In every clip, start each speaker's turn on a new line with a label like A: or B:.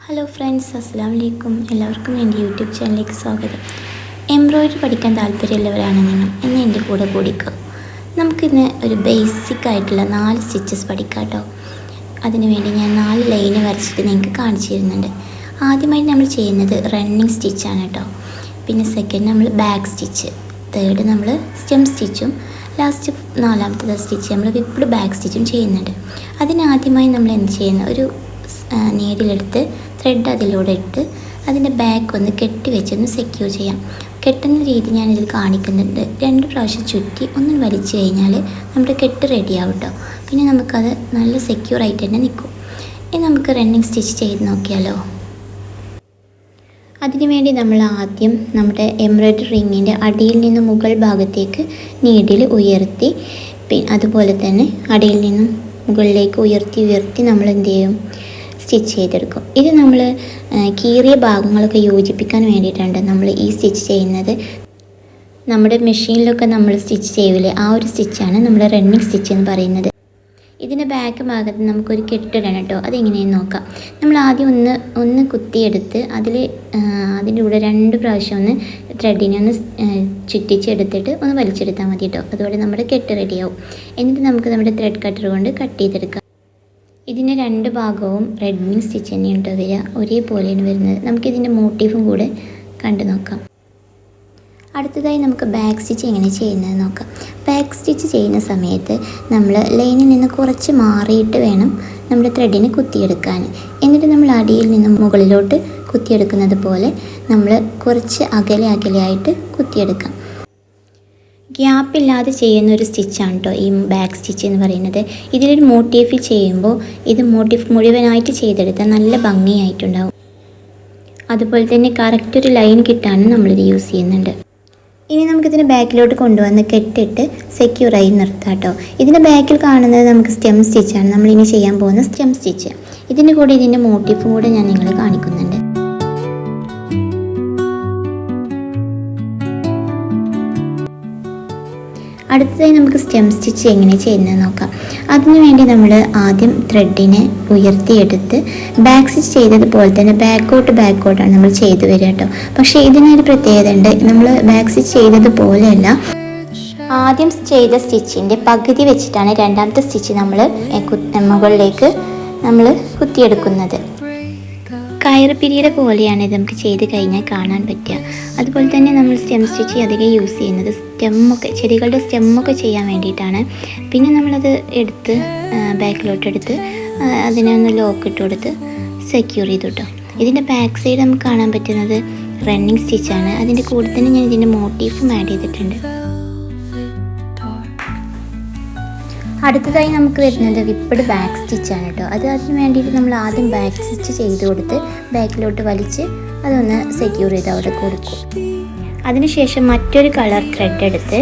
A: Hello friends, അസ്സലാമു അലൈക്കും. എല്ലാവർക്കും എൻ്റെ യൂട്യൂബ് ചാനലിലേക്ക് സ്വാഗതം. എംബ്രോയ്ഡറി പഠിക്കാൻ താല്പര്യമുള്ളവരാണ് നിങ്ങൾ എന്ന് എൻ്റെ കൂടെ കൂടിക്കോ. നമുക്കിന്ന് ഒരു ബേസിക് ആയിട്ടുള്ള 4 സ്റ്റിച്ചസ് പഠിക്കാം കേട്ടോ. അതിനുവേണ്ടി ഞാൻ 4 ലൈന് വരച്ചിട്ട് നിങ്ങൾക്ക് കാണിച്ചു തരുന്നുണ്ട്. ആദ്യമായിട്ട് നമ്മൾ ചെയ്യുന്നത് റണ്ണിങ് സ്റ്റിച്ചാണ് കേട്ടോ. പിന്നെ സെക്കൻഡ് നമ്മൾ ബാക്ക് സ്റ്റിച്ച്, തേർഡ് നമ്മൾ സ്റ്റെം സ്റ്റിച്ചും, ലാസ്റ്റ് 4ാമത്തെ സ്റ്റിച്ച് നമ്മൾ വിപ്പ്ഡ് ബാക്ക് സ്റ്റിച്ചും ചെയ്യുന്നുണ്ട്. അതിനാദ്യമായി നമ്മൾ എന്ത് ചെയ്യുന്ന ഒരു നീഡിലെടുത്ത് ത്രെഡ് അതിലൂടെ ഇട്ട് അതിൻ്റെ ബാക്ക് ഒന്ന് കെട്ടി വെച്ചൊന്ന് സെക്യൂർ ചെയ്യാം. കെട്ടുന്ന രീതി ഞാനിതിൽ കാണിക്കുന്നുണ്ട്. 2 പ്രാവശ്യം ചുറ്റി ഒന്ന് വലിച്ചു കഴിഞ്ഞാൽ നമ്മുടെ കെട്ട് റെഡിയാവും കേട്ടോ. പിന്നെ നമുക്കത് നല്ല സെക്യൂർ ആയിട്ട് തന്നെ നിൽക്കും. ഇനി നമുക്ക് റണ്ണിങ് സ്റ്റിച്ച് ചെയ്ത് നോക്കിയാലോ. അതിനുവേണ്ടി നമ്മൾ ആദ്യം നമ്മുടെ എംബ്രോയ്ഡറി റിങ്ങിൻ്റെ അടിയിൽ നിന്ന് മുകൾ ഭാഗത്തേക്ക് നീഡിൽ ഉയർത്തി, അതുപോലെ തന്നെ അടിയിൽ നിന്നും മുകളിലേക്ക് ഉയർത്തി നമ്മൾ എന്ത് ചെയ്യും, സ്റ്റിച്ച് ചെയ്തെടുക്കും. ഇത് നമ്മൾ കീറിയ ഭാഗങ്ങളൊക്കെ യോജിപ്പിക്കാൻ വേണ്ടിയിട്ടാണ് നമ്മൾ ഈ സ്റ്റിച്ച് ചെയ്യുന്നത്. നമ്മുടെ മെഷീനിലൊക്കെ നമ്മൾ സ്റ്റിച്ച് ചെയ്യില്ലേ, ആ ഒരു സ്റ്റിച്ചാണ് നമ്മുടെ റണ്ണിങ് സ്റ്റിച്ച് എന്ന് പറയുന്നത്. ഇതിൻ്റെ ബാക്ക് ഭാഗത്ത് നമുക്കൊരു കെട്ടിടണം കേട്ടോ. അതെങ്ങനെയെന്ന് നോക്കാം. നമ്മൾ ആദ്യം ഒന്ന് കുത്തിയെടുത്ത് അതിൻ്റെ കൂടെ 2 പ്രാവശ്യം ഒന്ന് ത്രെഡിനെ ഒന്ന് ചുറ്റിച്ചെടുത്തിട്ട് ഒന്ന് വലിച്ചെടുത്താൽ മതി കേട്ടോ. അതുപോലെ നമ്മുടെ കെട്ട് റെഡിയാവും. എന്നിട്ട് നമുക്ക് നമ്മുടെ ത്രെഡ് കട്ടർ കൊണ്ട് കട്ട് ചെയ്തെടുക്കാം. ഇതിൻ്റെ 2 ഭാഗവും റണ്ണിങ് സ്റ്റിച്ച് തന്നെയാണ് കേട്ടോ വരിക, ഒരേപോലെയാണ് വരുന്നത്. നമുക്കിതിൻ്റെ മോട്ടീഫും കൂടെ കണ്ടു നോക്കാം. അടുത്തതായി നമുക്ക് ബാക്ക് സ്റ്റിച്ച് എങ്ങനെ ചെയ്യുന്നത് നോക്കാം. ബാക്ക് സ്റ്റിച്ച് ചെയ്യുന്ന സമയത്ത് നമ്മൾ ലൈനിൽ നിന്ന് കുറച്ച് മാറിയിട്ട് വേണം നമ്മുടെ ത്രെഡിന് കുത്തിയെടുക്കാൻ. എന്നിട്ട് നമ്മൾ അടിയിൽ നിന്നും മുകളിലോട്ട് കുത്തിയെടുക്കുന്നത് പോലെ നമ്മൾ കുറച്ച് അകലെയായിട്ട് കുത്തിയെടുക്കാം. ഗ്യാപ്പില്ലാതെ ചെയ്യുന്ന ഒരു സ്റ്റിച്ചാണ് കേട്ടോ ഈ ബാക്ക് സ്റ്റിച്ച് എന്ന് പറയുന്നത്. ഇതിലൊരു മോട്ടീഫ് ചെയ്യുമ്പോൾ ഇത് മോട്ടീഫ് മുഴുവനായിട്ട് ചെയ്തെടുത്താൽ നല്ല ഭംഗിയായിട്ടുണ്ടാവും. അതുപോലെ തന്നെ കറക്റ്റ് ഒരു ലൈൻ കിട്ടാനും നമ്മളിത് യൂസ് ചെയ്യുന്നുണ്ട്. ഇനി നമുക്കിതിൻ്റെ ബാക്കിലോട്ട് കൊണ്ടുവന്ന് കെട്ടിട്ട് സെക്യൂറായി നിർത്താം കേട്ടോ. ഇതിൻ്റെ ബാക്കിൽ കാണുന്നത് നമുക്ക് സ്റ്റെം സ്റ്റിച്ചാണ്. നമ്മളിനി ചെയ്യാൻ പോകുന്ന സ്റ്റെം സ്റ്റിച്ച്. ഇതിൻ്റെ കൂടെ ഇതിൻ്റെ മോട്ടീഫും കൂടെ ഞാൻ നിങ്ങളെ കാണിക്കുന്നുണ്ട്. അടുത്തതായി നമുക്ക് സ്റ്റെം സ്റ്റിച്ച് എങ്ങനെ ചെയ്യുന്നത് നോക്കാം. അതിനുവേണ്ടി നമ്മൾ ആദ്യം ത്രെഡിനെ ഉയർത്തിയെടുത്ത് ബാക്ക് സ്റ്റിച്ച് ചെയ്തതുപോലെ തന്നെ ബാക്കോട്ടാണ് നമ്മൾ ചെയ്തു വരിക കേട്ടോ. പക്ഷേ ഇതിനൊരു പ്രത്യേകത ഉണ്ട്. നമ്മൾ ബാക്ക് സ്റ്റിച്ച് ചെയ്തതുപോലെയല്ല, ആദ്യം ചെയ്ത സ്റ്റിച്ചിൻ്റെ പകുതി വെച്ചിട്ടാണ് 2ാമത്തെ സ്റ്റിച്ച് നമ്മൾ മുകളിലേക്ക് നമ്മൾ കുത്തിയെടുക്കുന്നത്. കയറ് പിരിയുടെ പോലെയാണ് ഇത് നമുക്ക് ചെയ്ത് കഴിഞ്ഞാൽ കാണാൻ പറ്റുക. അതുപോലെ തന്നെ നമ്മൾ സ്റ്റെം സ്റ്റിച്ച് അധികം യൂസ് ചെയ്യുന്നത് ചെടികളുടെ സ്റ്റെമ്മൊക്കെ ചെയ്യാൻ വേണ്ടിയിട്ടാണ്. പിന്നെ നമ്മളത് എടുത്ത് ബാക്കിലോട്ടെടുത്ത് അതിനെ ഒന്ന് ലോക്ക് ഇട്ട് കൊടുത്ത് സെക്യൂർ ചെയ്തു കേട്ടോ. ഇതിൻ്റെ ബാക്ക് സൈഡ് നമുക്ക് കാണാൻ പറ്റുന്നത് റണ്ണിങ് സ്റ്റിച്ചാണ്. അതിൻ്റെ കൂടെ തന്നെ ഞാൻ ഇതിൻ്റെ മോട്ടീഫും ആഡ് ചെയ്തിട്ടുണ്ട്. അടുത്തതായി നമുക്ക് വരുന്നത് വിപ്പ്ഡ് ബാക്ക് സ്റ്റിച്ചാണ് കേട്ടോ. അതിന് വേണ്ടിയിട്ട് നമ്മൾ ആദ്യം ബാക്ക് സ്റ്റിച്ച് ചെയ്ത് കൊടുത്ത് ബാക്കിലോട്ട് വലിച്ച് അതൊന്ന് സെക്യൂർ ചെയ്ത് അവിടെ കൊടുക്കും. അതിനുശേഷം മറ്റൊരു കളർ ത്രെഡ് എടുത്ത്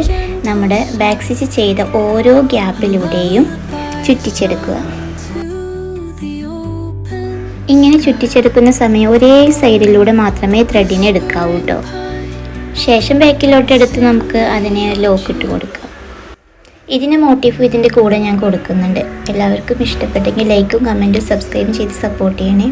A: നമ്മുടെ ബാക്ക് സ്റ്റിച്ച് ചെയ്ത ഓരോ ഗ്യാപ്പിലൂടെയും ചുറ്റിച്ചെടുക്കുക. ഇങ്ങനെ ചുറ്റിച്ചെടുക്കുന്ന സമയം ഒരേ സൈഡിലൂടെ മാത്രമേ ത്രെഡിനെ എടുക്കാവൂ കേട്ടോ. ശേഷം ബാക്കിലോട്ട് എടുത്ത് നമുക്ക് അതിനെ ലോക്ക് ഇട്ട് കൊടുക്കാം. ഇതിൻ്റെ മോട്ടീഫ് ഇതിൻ്റെ കൂടെ ഞാൻ കൊടുക്കുന്നുണ്ട്. എല്ലാവർക്കും ഇഷ്ടപ്പെട്ടെങ്കിൽ ലൈക്കും കമൻറ്റും സബ്സ്ക്രൈബും ചെയ്ത് സപ്പോർട്ട് ചെയ്യണേ.